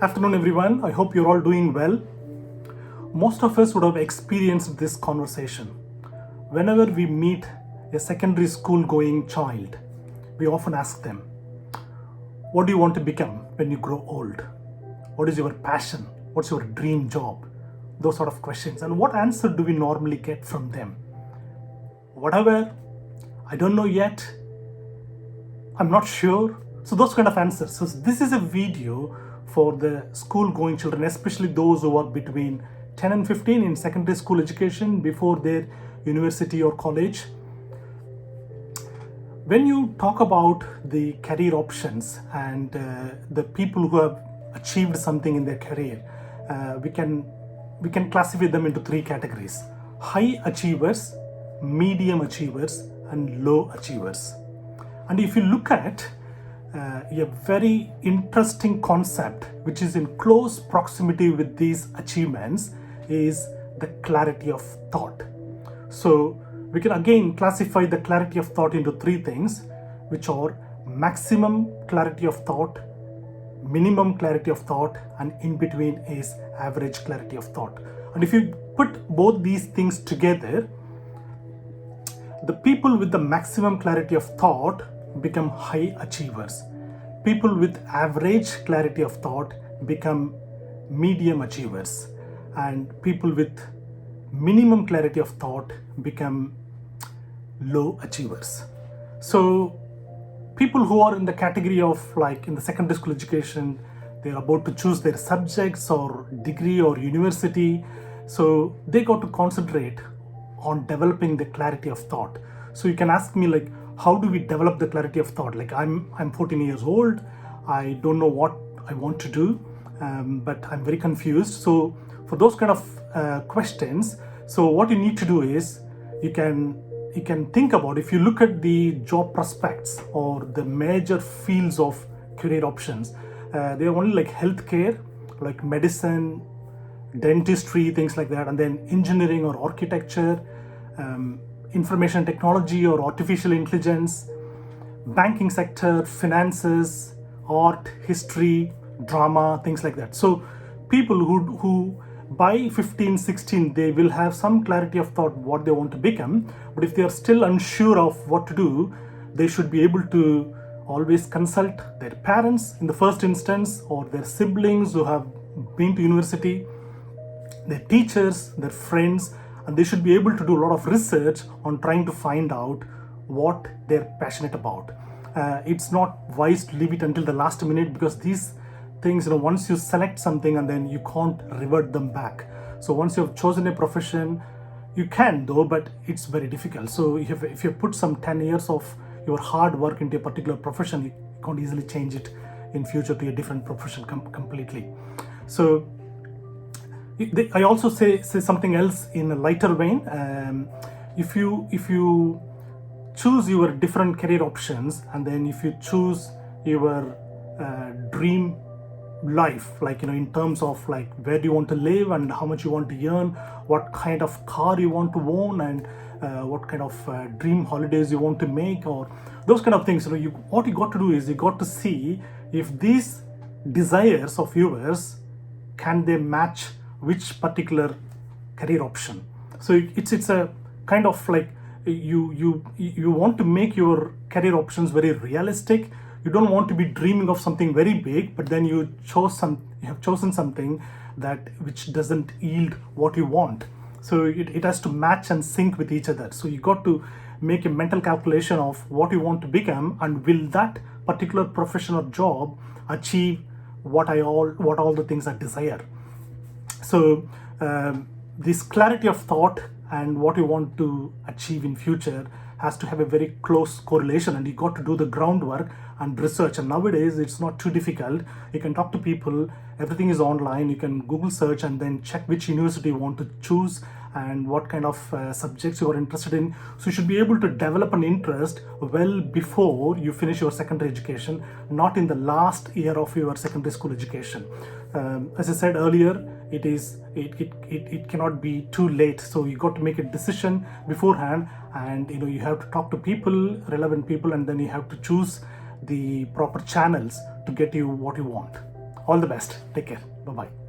Afternoon, everyone. I hope you're all doing well. Most of us would have experienced this conversation. Whenever we meet a secondary school going child, we often ask them, what do you want to become when you grow old? What is your passion? What's your dream job? Those sort of questions. And what answer do we normally get from them? Whatever, I don't know yet, I'm not sure. So those kind of answers. So this is a video for the school going children, especially those who are between 10 and 15 in secondary school education before their university or college. When you talk about the career options and the people who have achieved something in their career, we can classify them into three categories: high achievers, medium achievers, and low achievers. And if you look at a very interesting concept which is in close proximity with these achievements is the clarity of thought. So we can again classify the clarity of thought into three things, which are maximum clarity of thought, minimum clarity of thought, and in between is average clarity of thought. And if you put both these things together, the people with the maximum clarity of thought become high achievers. People with average clarity of thought become medium achievers. And people with minimum clarity of thought become low achievers. So people who are in the category of like in the secondary school education, they're about to choose their subjects or degree or university. So they got to concentrate on developing the clarity of thought. So you can ask me like, how do we develop the clarity of thought? Like I'm 14 years old. I don't know what I want to do, but I'm very confused. So for those kind of questions, so what you need to do is you can think about, if you look at the job prospects or the major fields of career options, they are only like healthcare, like medicine, dentistry, things like that, and then engineering or architecture, information technology or artificial intelligence, banking sector, finances, art, history, drama, things like that. So people who by 15, 16, they will have some clarity of thought what they want to become, but if they are still unsure of what to do, they should be able to always consult their parents in the first instance, or their siblings who have been to university, their teachers, their friends, and they should be able to do a lot of research on trying to find out what they're passionate about. It's not wise to leave it until the last minute, because these things, once you select something and then you can't revert them back. So once you've chosen a profession, you can though, but it's very difficult. So if you put some 10 years of your hard work into a particular profession, you can't easily change it in future to a different profession completely. So I also say something else in a lighter vein. If you choose your different career options, and then if you choose your dream life, like in terms of like where do you want to live and how much you want to earn, what kind of car you want to own, and what kind of dream holidays you want to make, or those kind of things. What you got to do is you got to see if these desires of yours can they match which particular career option. So it's a kind of like you want to make your career options very realistic. You don't want to be dreaming of something very big, but then you have chosen something that which doesn't yield what you want. So it has to match and sync with each other. So you got to make a mental calculation of what you want to become, and will that particular profession or job achieve what all the things I desire. So this clarity of thought and what you want to achieve in future has to have a very close correlation, and you got to do the groundwork and research. And nowadays it's not too difficult. You can talk to people, everything is online. You can Google search and then check which university you want to choose and what kind of subjects you are interested in. So you should be able to develop an interest well before you finish your secondary education, not in the last year of your secondary school education. As I said earlier, it cannot be too late. So you got to make a decision beforehand, and you have to talk to people, relevant people, and then you have to choose the proper channels to get you what you want. All the best. Take care. Bye bye.